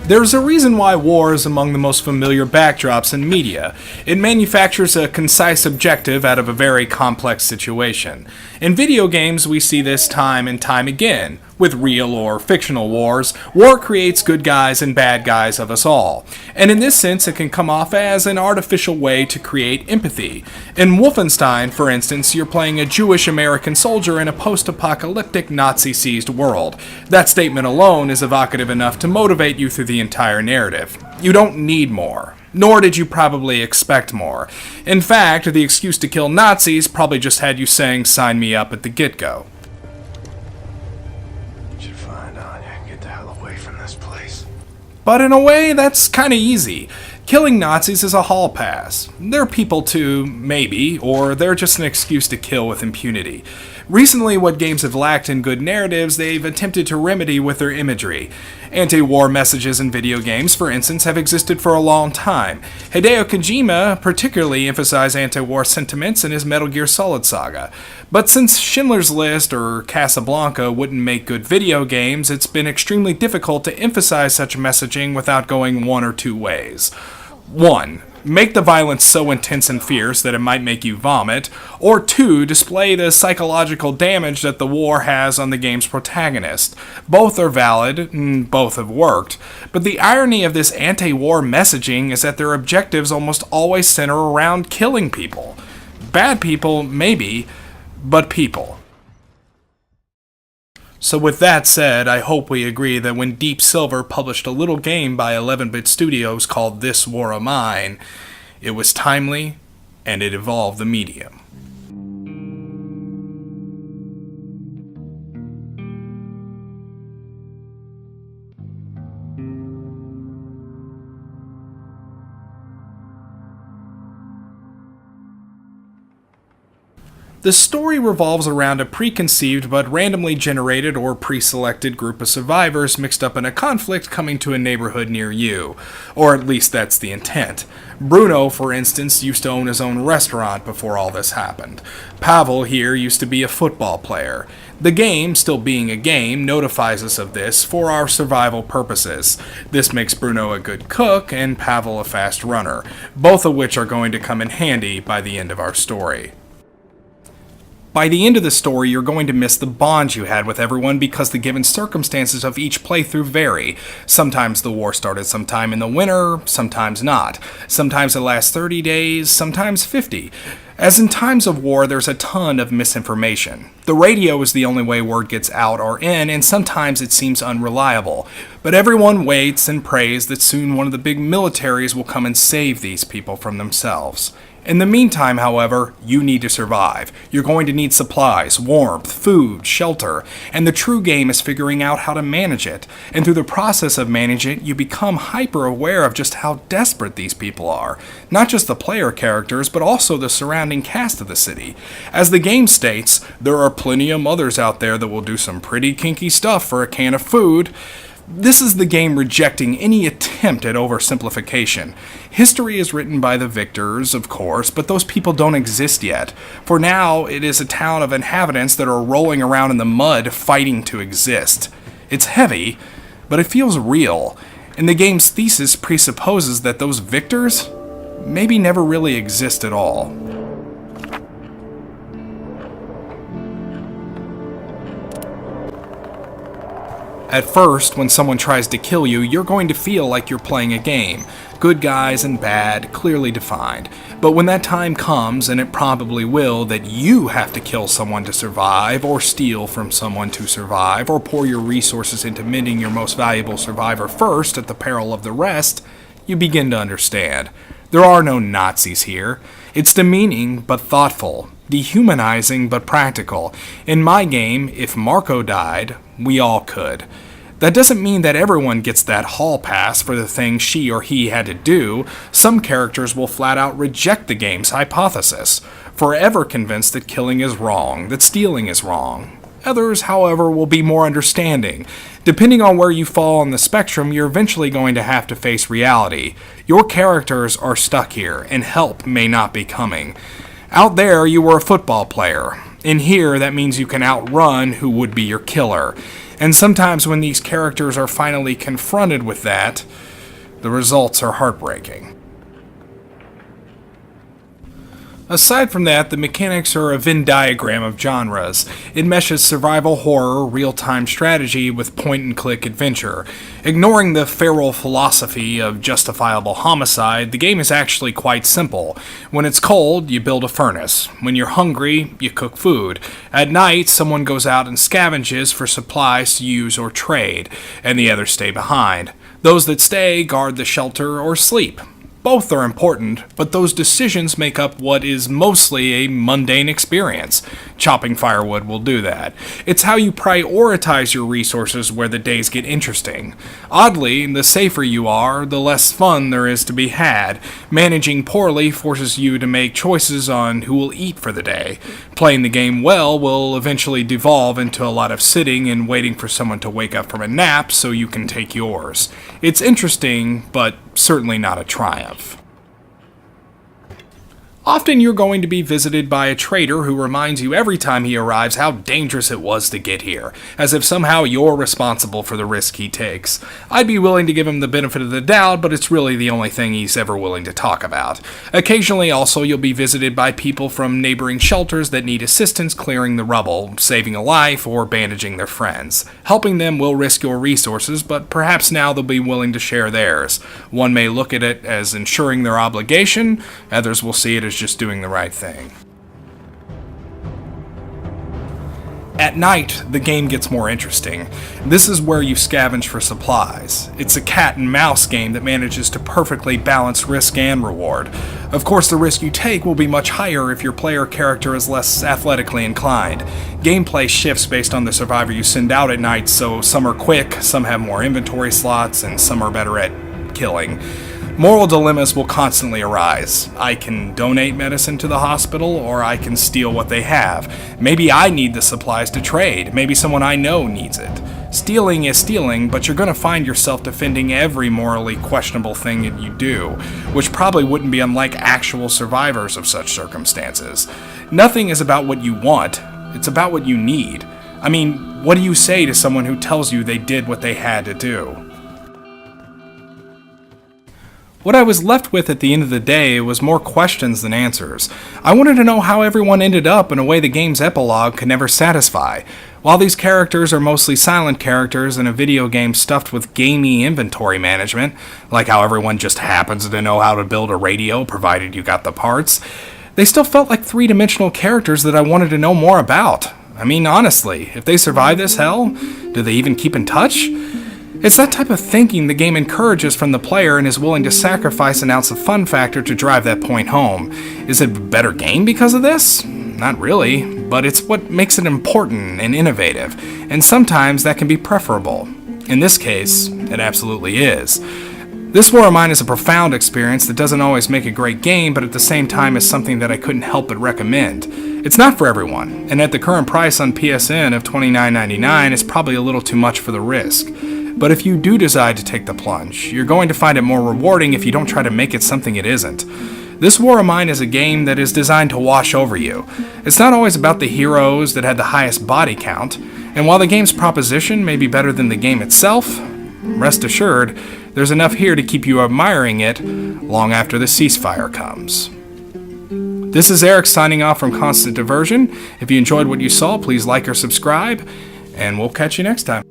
There's a reason why war is among the most familiar backdrops in media. It manufactures a concise objective out of a very complex situation. In video games, we see this time and time again. With real or fictional wars, war creates good guys and bad guys of us all. And in this sense, it can come off as an artificial way to create empathy. In Wolfenstein, for instance, you're playing a Jewish American soldier in a post-apocalyptic Nazi-seized world. That statement alone is evocative enough to motivate you through the entire narrative. You don't need more. Nor did you probably expect more. In fact, the excuse to kill Nazis probably just had you saying, "Sign me up" at the get-go. But in a way, that's kinda easy. Killing Nazis is a hall pass. They're people too, maybe, or they're just an excuse to kill with impunity. Recently, what games have lacked in good narratives, they've attempted to remedy with their imagery. Anti-war messages in video games, for instance, have existed for a long time. Hideo Kojima particularly emphasized anti-war sentiments in his Metal Gear Solid saga. But since Schindler's List or Casablanca wouldn't make good video games, it's been extremely difficult to emphasize such messaging without going one or two ways. 1. Make the violence so intense and fierce that it might make you vomit, or 2. Display the psychological damage that the war has on the game's protagonist. Both are valid, and both have worked, but the irony of this anti-war messaging is that their objectives almost always center around killing people. Bad people, maybe, but people. So with that said, I hope we agree that when Deep Silver published a little game by 11-bit studios called This War of Mine, it was timely, and it evolved the medium. The story revolves around a preconceived but randomly generated or pre-selected group of survivors mixed up in a conflict coming to a neighborhood near you. Or at least that's the intent. Bruno, for instance, used to own his own restaurant before all this happened. Pavel here used to be a football player. The game, still being a game, notifies us of this for our survival purposes. This makes Bruno a good cook and Pavel a fast runner, both of which are going to come in handy by the end of our story. By the end of the story, you're going to miss the bonds you had with everyone because the given circumstances of each playthrough vary. Sometimes the war started sometime in the winter, sometimes not. Sometimes it lasts 30 days, sometimes 50. As in times of war, there's a ton of misinformation. The radio is the only way word gets out or in, and sometimes it seems unreliable. But everyone waits and prays that soon one of the big militaries will come and save these people from themselves. In the meantime, however, you need to survive. You're going to need supplies, warmth, food, shelter, and the true game is figuring out how to manage it. And through the process of managing it, you become hyper-aware of just how desperate these people are. Not just the player characters, but also the surrounding cast of the city. As the game states, there are plenty of mothers out there that will do some pretty kinky stuff for a can of food. This is the game rejecting any attempt at oversimplification. History is written by the victors, of course, but those people don't exist yet. For now, it is a town of inhabitants that are rolling around in the mud fighting to exist. It's heavy, but it feels real, and the game's thesis presupposes that those victors maybe never really exist at all. At first, when someone tries to kill you, you're going to feel like you're playing a game. Good guys and bad, clearly defined. But when that time comes, and it probably will, that you have to kill someone to survive, or steal from someone to survive, or pour your resources into mending your most valuable survivor first at the peril of the rest, you begin to understand. There are no Nazis here. It's demeaning but thoughtful, dehumanizing but practical. In my game, if Marco died, we all could. That doesn't mean that everyone gets that hall pass for the thing she or he had to do. Some characters will flat out reject the game's hypothesis, forever convinced that killing is wrong, that stealing is wrong. Others, however, will be more understanding. Depending on where you fall on the spectrum, you're eventually going to have to face reality. Your characters are stuck here, and help may not be coming. Out there, you were a football player. In here, that means you can outrun who would be your killer. And sometimes when these characters are finally confronted with that, the results are heartbreaking. Aside from that, the mechanics are a Venn diagram of genres. It meshes survival horror, real-time strategy with point-and-click adventure. Ignoring the feral philosophy of justifiable homicide, the game is actually quite simple. When it's cold, you build a furnace. When you're hungry, you cook food. At night, someone goes out and scavenges for supplies to use or trade, and the others stay behind. Those that stay guard the shelter or sleep. Both are important, but those decisions make up what is mostly a mundane experience. Chopping firewood will do that. It's how you prioritize your resources where the days get interesting. Oddly, the safer you are, the less fun there is to be had. Managing poorly forces you to make choices on who will eat for the day. Playing the game well will eventually devolve into a lot of sitting and waiting for someone to wake up from a nap so you can take yours. It's interesting, but certainly not a triumph. Often you're going to be visited by a trader who reminds you every time he arrives how dangerous it was to get here, as if somehow you're responsible for the risk he takes. I'd be willing to give him the benefit of the doubt, but it's really the only thing he's ever willing to talk about. Occasionally also you'll be visited by people from neighboring shelters that need assistance clearing the rubble, saving a life, or bandaging their friends. Helping them will risk your resources, but perhaps now they'll be willing to share theirs. One may look at it as ensuring their obligation, others will see it as just doing the right thing. At night, the game gets more interesting. This is where you scavenge for supplies. It's a cat and mouse game that manages to perfectly balance risk and reward. Of course, the risk you take will be much higher if your player character is less athletically inclined. Gameplay shifts based on the survivor you send out at night, so some are quick, some have more inventory slots, and some are better at killing. Moral dilemmas will constantly arise. I can donate medicine to the hospital, or I can steal what they have. Maybe I need the supplies to trade. Maybe someone I know needs it. Stealing is stealing, but you're going to find yourself defending every morally questionable thing that you do, which probably wouldn't be unlike actual survivors of such circumstances. Nothing is about what you want, it's about what you need. I mean, what do you say to someone who tells you they did what they had to do? What I was left with at the end of the day was more questions than answers. I wanted to know how everyone ended up in a way the game's epilogue could never satisfy. While these characters are mostly silent characters in a video game stuffed with gamey inventory management, like how everyone just happens to know how to build a radio provided you got the parts, they still felt like three-dimensional characters that I wanted to know more about. I mean, honestly, if they survive this hell, do they even keep in touch? It's that type of thinking the game encourages from the player and is willing to sacrifice an ounce of fun factor to drive that point home. Is it a better game because of this? Not really, but it's what makes it important and innovative, and sometimes that can be preferable. In this case, it absolutely is. This War of Mine is a profound experience that doesn't always make a great game, but at the same time is something that I couldn't help but recommend. It's not for everyone, and at the current price on PSN of $29.99, it's probably a little too much for the risk. But if you do decide to take the plunge, you're going to find it more rewarding if you don't try to make it something it isn't. This War of Mine is a game that is designed to wash over you. It's not always about the heroes that had the highest body count, and while the game's proposition may be better than the game itself, rest assured, there's enough here to keep you admiring it long after the ceasefire comes. This is Eric signing off from Constant Diversion. If you enjoyed what you saw, please like or subscribe, and we'll catch you next time.